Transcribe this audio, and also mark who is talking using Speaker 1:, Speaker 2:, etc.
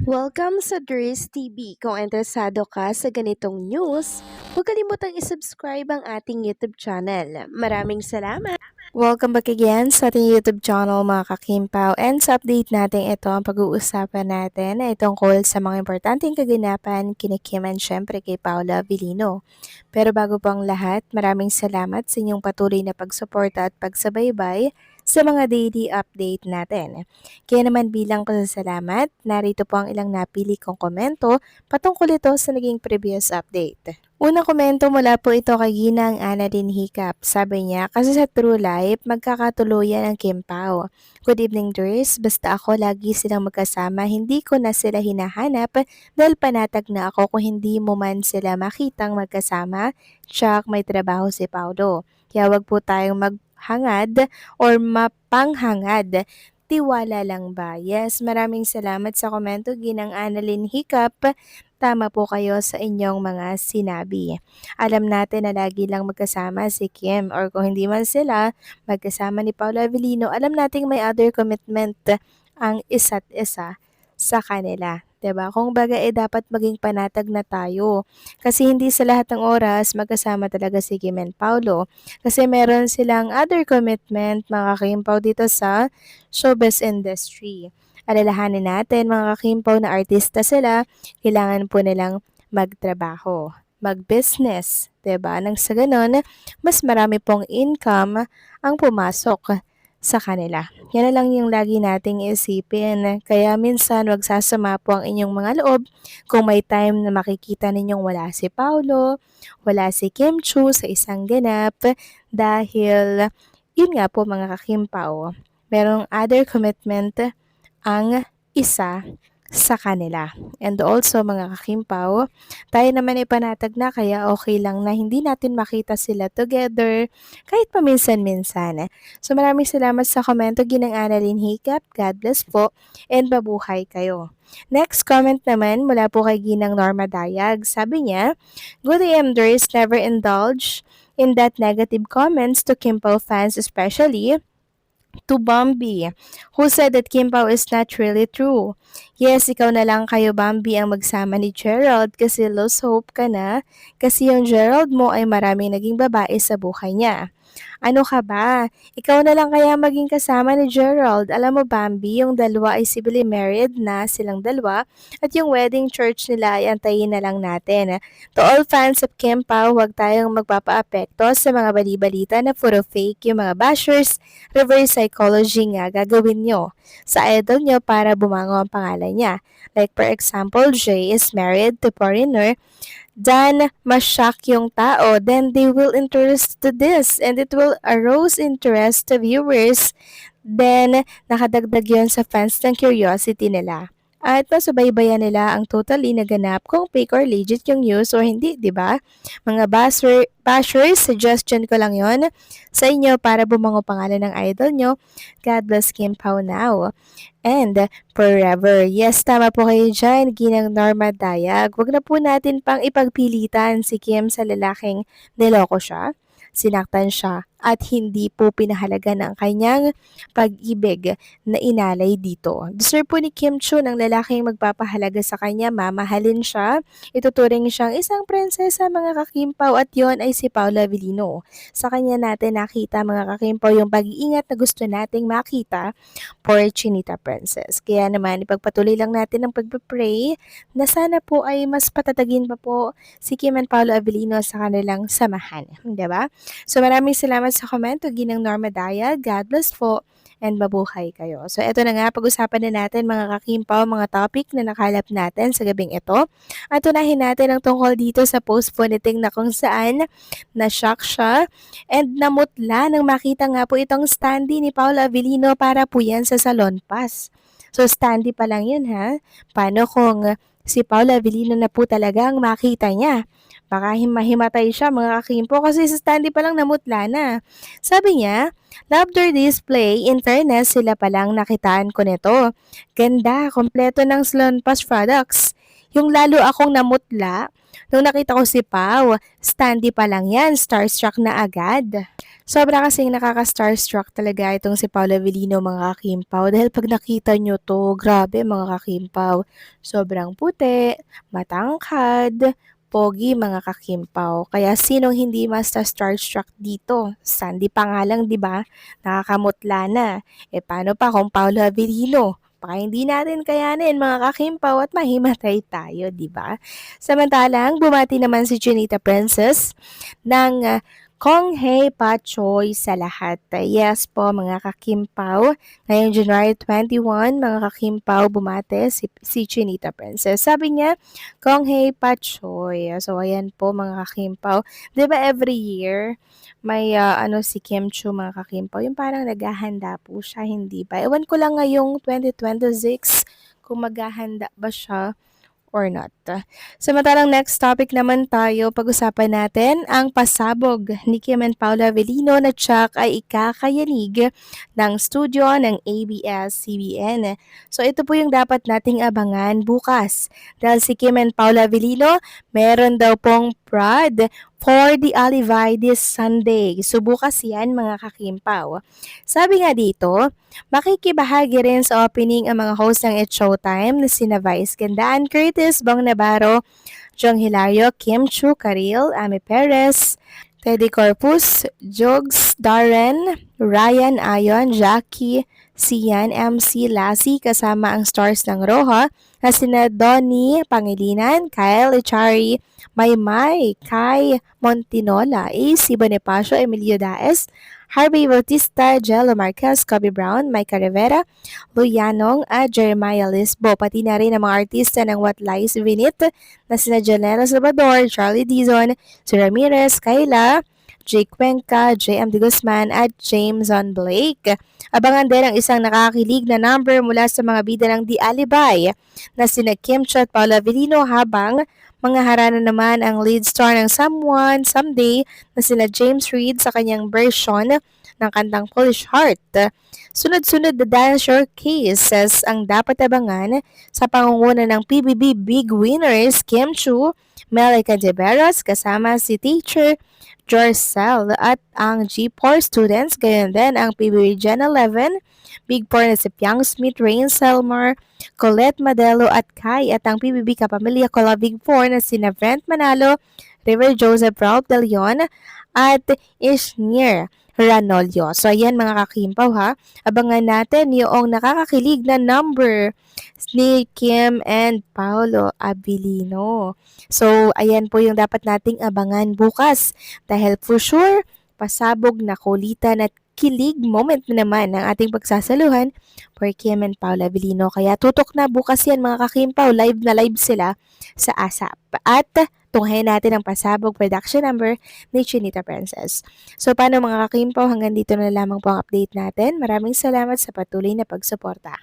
Speaker 1: Welcome sa Dries TV. Kung interesado ka sa ganitong news, huwag kalimutang isubscribe ang ating YouTube channel. Maraming salamat! Welcome back again sa ating YouTube channel mga kakimpaw, and sa update natin ito ang pag-uusapan natin ay tungkol sa mga importanteng kaganapan kina Kim and syempre kay Paula Avellino. Pero bago po ang lahat, maraming salamat sa inyong patuloy na pagsuporta at pagsabaybay sa mga daily update natin. Kaya naman bilang pasasalamat, narito po ang ilang napili kong komento patungkol ito sa naging previous update. Unang komento mula po ito kay Ginang Annalyn Hiccup. Sabi niya, kasi sa True Life, magkakatuluyan ang Kim Pao. Good evening, Dries. Basta ako lagi silang magkasama, hindi ko na sila hinahanap dahil panatag na ako kung hindi mo man sila makitang magkasama. Tsak, may trabaho si Paulo. Kaya wag po tayong maghangad or mapanghangad. Tiwala lang ba? Yes, maraming salamat sa komento, Ginang Annalyn Hiccup. Tama po kayo sa inyong mga sinabi. Alam natin na lagi lang magkasama si Kim, or kung hindi man sila magkasama ni Paula Avellino, alam nating may other commitment ang isa't isa sa kanila. 'Di ba? Kung baga dapat maging panatag na tayo. Kasi hindi sa lahat ng oras magkasama talaga si Kim and Paulo. Kasi meron silang other commitment, mga kakimpaw, dito sa showbiz industry. Alalahanin natin mga kakimpaw na artista sila, kailangan po nilang magtrabaho, mag-business, 'di ba? Nang sa ganon, mas marami pong income ang pumasok sa kanila. Yan na lang yung lagi nating isipin. Kaya minsan wag sasama po ang inyong mga loob kung may time na makikita ninyong wala si Paulo, wala si Kim Chu sa isang ganap, dahil yun nga po mga kakimpaw, merong other commitment ang isa sa kanila. And also mga kakimpaw, tayo naman ay panatag na, kaya okay lang na hindi natin makita sila together kahit paminsan-minsan. So maraming salamat sa komento, Ginang Annalyn Hiccup. God bless po and mabuhay kayo. Next comment naman mula po kay Ginang Norma Dayag. Sabi niya, good AM Dries, never indulge in that negative comments to Kimpo fans, especially to Bambi, who said that Kim Pao is not really true. Yes, ikaw na lang kayo, Bambi, ang magsama ni Gerald kasi lose hope ka na kasi yung Gerald mo ay maraming naging babae sa buhay niya. Ano ka ba? Ikaw na lang kaya maging kasama ni Gerald. Alam mo, Bambi, yung dalawa ay civilly married na silang dalawa at yung wedding church nila ay antayin na lang natin. To all fans of Kim Pao, huwag tayong magpapaapekto sa mga balibalita na puro fake. Yung mga bashers, reverse psychology nga gagawin nyo sa idol nyo para bumango ang pangalan niya. Like for example, Jay is married to foreigner, then ma-shock yung tao, then they will interest to this and it will arouse interest to viewers. Then, nakadagdag yon sa fans ng curiosity nila. At masubaybayan nila ang totally naganap kung fake or legit yung news or hindi, di ba? Mga bashers, suggestion ko lang yon sa inyo para bumango pangalan ng idol nyo. God bless Kim Pao now and forever. Yes, tama po kayo dyan, Ginang Norma Dayag. Huwag na po natin pang ipagpilitan si Kim sa lalaking niloko siya, sinaktan siya, at hindi po pinahalaga ng kanyang pag-ibig na inalay dito. Deserve po ni Kim Chu ng lalaking magpapahalaga sa kanya, mamahalin siya, ituturing siyang isang prinsesa, mga kakimpaw, at yon ay si Paula Avellino. Sa kanya natin nakita, mga kakimpaw, yung pag-iingat na gusto nating makita for Chinita Princess. Kaya naman, ipagpatuloy lang natin ang pagpapray na sana po ay mas patatagin pa po si Kim and Paula Avellino sa kanilang samahan. Diba? So maraming salamat sa komento, Ginang Norma Dayag. God bless po and mabuhay kayo. So eto na nga, pag-usapan na natin mga kakimpaw, mga topic na nakalap natin sa gabing ito. At unahin natin ang tungkol dito sa post po ni Ting na kung saan na-shock siya and namutla nang makita nga po itong standee ni Paula Avellino para po yan sa Salon Pass. So standee pa lang yun ha. Paano kung si Paula Avellino na po talaga ang makita niya? Baka mahimatay siya, mga kakimpo, kasi sa standee pa lang namutla na. Sabi niya, love their display. In fairness, sila pa lang nakitaan ko nito. Ganda, kompleto ng Salon Pass products. Yung lalo akong namutla nung nakita ko si Pau. Standy pa lang yan, starstruck na agad. Sobra kasing nakaka-starstruck talaga itong si Paolo Avellino mga kakimpaw dahil pag nakita nyo to, grabe mga kakimpaw. Sobrang puti, matangkad, pogi mga kakimpaw. Kaya sinong hindi starstruck dito? Sandy pa nga lang, di ba? Nakakamutla na. E paano pa kung Paolo Avellino? Baka hindi natin kayanin mga kakimpaw at mahimatay tayo, di ba? Samantalang, bumati naman si Chinita Princess ng Konghei Pachoy sa lahat. Yes po mga kakimpaw. Ngayong January 21, mga kakimpaw, bumate si Chinita Princess. Sabi niya, Konghei Pachoy. So ayan po mga kakimpaw. 'Di ba every year may si Kim Chu mga kakimpaw, yung parang naghahanda po siya, hindi ba? Ewan ko lang ngayong 2026 kung maghahanda ba siya or not. Samantalang next topic naman tayo, pag-usapan natin ang pasabog ni Kim and Paula Avellino na tsak ay ikakayanig ng studio ng ABS-CBN. So ito po yung dapat nating abangan bukas. Dahil si Kim and Paula Avellino, meron daw pong prod for the Alivay this Sunday. So bukas yan mga kakimpaw. Sabi nga dito, makikibahagi rin sa opening ang mga host ng It's Showtime na sina Vice Gandaan, Curtis, Bong Navarro, Jong Hilario, Kim Chu, Karil, Amy Perez, Teddy Corpus, Jogs, Darren, Ryan Ayon, Jackie, Sian, MC, Lassie, kasama ang stars ng Roja na sina Donnie Pangilinan, Kyle Echari, Maymay, Kai Montinola, AC Bonifacio, Emilio Daes, Harvey Bautista, Jello Marquez, Kobe Brown, Micah Rivera, Luyanong at Jeremiah Lisbo, pati na rin ang mga artista ng What Lies Vinit na sina Janela Salvador, Charlie Dizon, si Ramirez, Kayla, Jake Cuenca, JM De Guzman at Jameson Blake. Abangan din ang isang nakakakilig na number mula sa mga bida ng The Alibay na sina Kim Chu at Paula Avellino, habang mga harana naman ang lead star ng Someone, Someday na sina James Reid sa kanyang version ng kantang Polish Heart. Sunod-sunod na dance showcases ang dapat abangan sa pangunguna ng PBB Big Winners Kim Chu, Melly Cantiveros kasama si Teacher Jorcel at ang G4 students, gayon din ang PBB Gen 11, Big 4 na si Piang Smith, Rain Selmar, Colette Madelo at Kai, at ang PBB Kapamilya Kola Big 4 na sina Brent Manalo, River Joseph, Ralph De Leon at Ishnier Ranolio. So ayan mga kakimpaw ha, abangan natin yung nakakakilig na number ni Kim and Paolo Avellino. So ayan po yung dapat nating abangan bukas dahil for sure pasabog na kulitan at kilig moment na naman ng ating pagsasaluhan for Kim and Paula Avellino. Kaya tutok na bukas yan mga kakimpaw, live na live sila sa ASAP. At tunghayan natin ang pasabog production number ni Chinita Princess. So paano mga kakimpaw, hanggang dito na lamang po ang update natin. Maraming salamat sa patuloy na pagsuporta.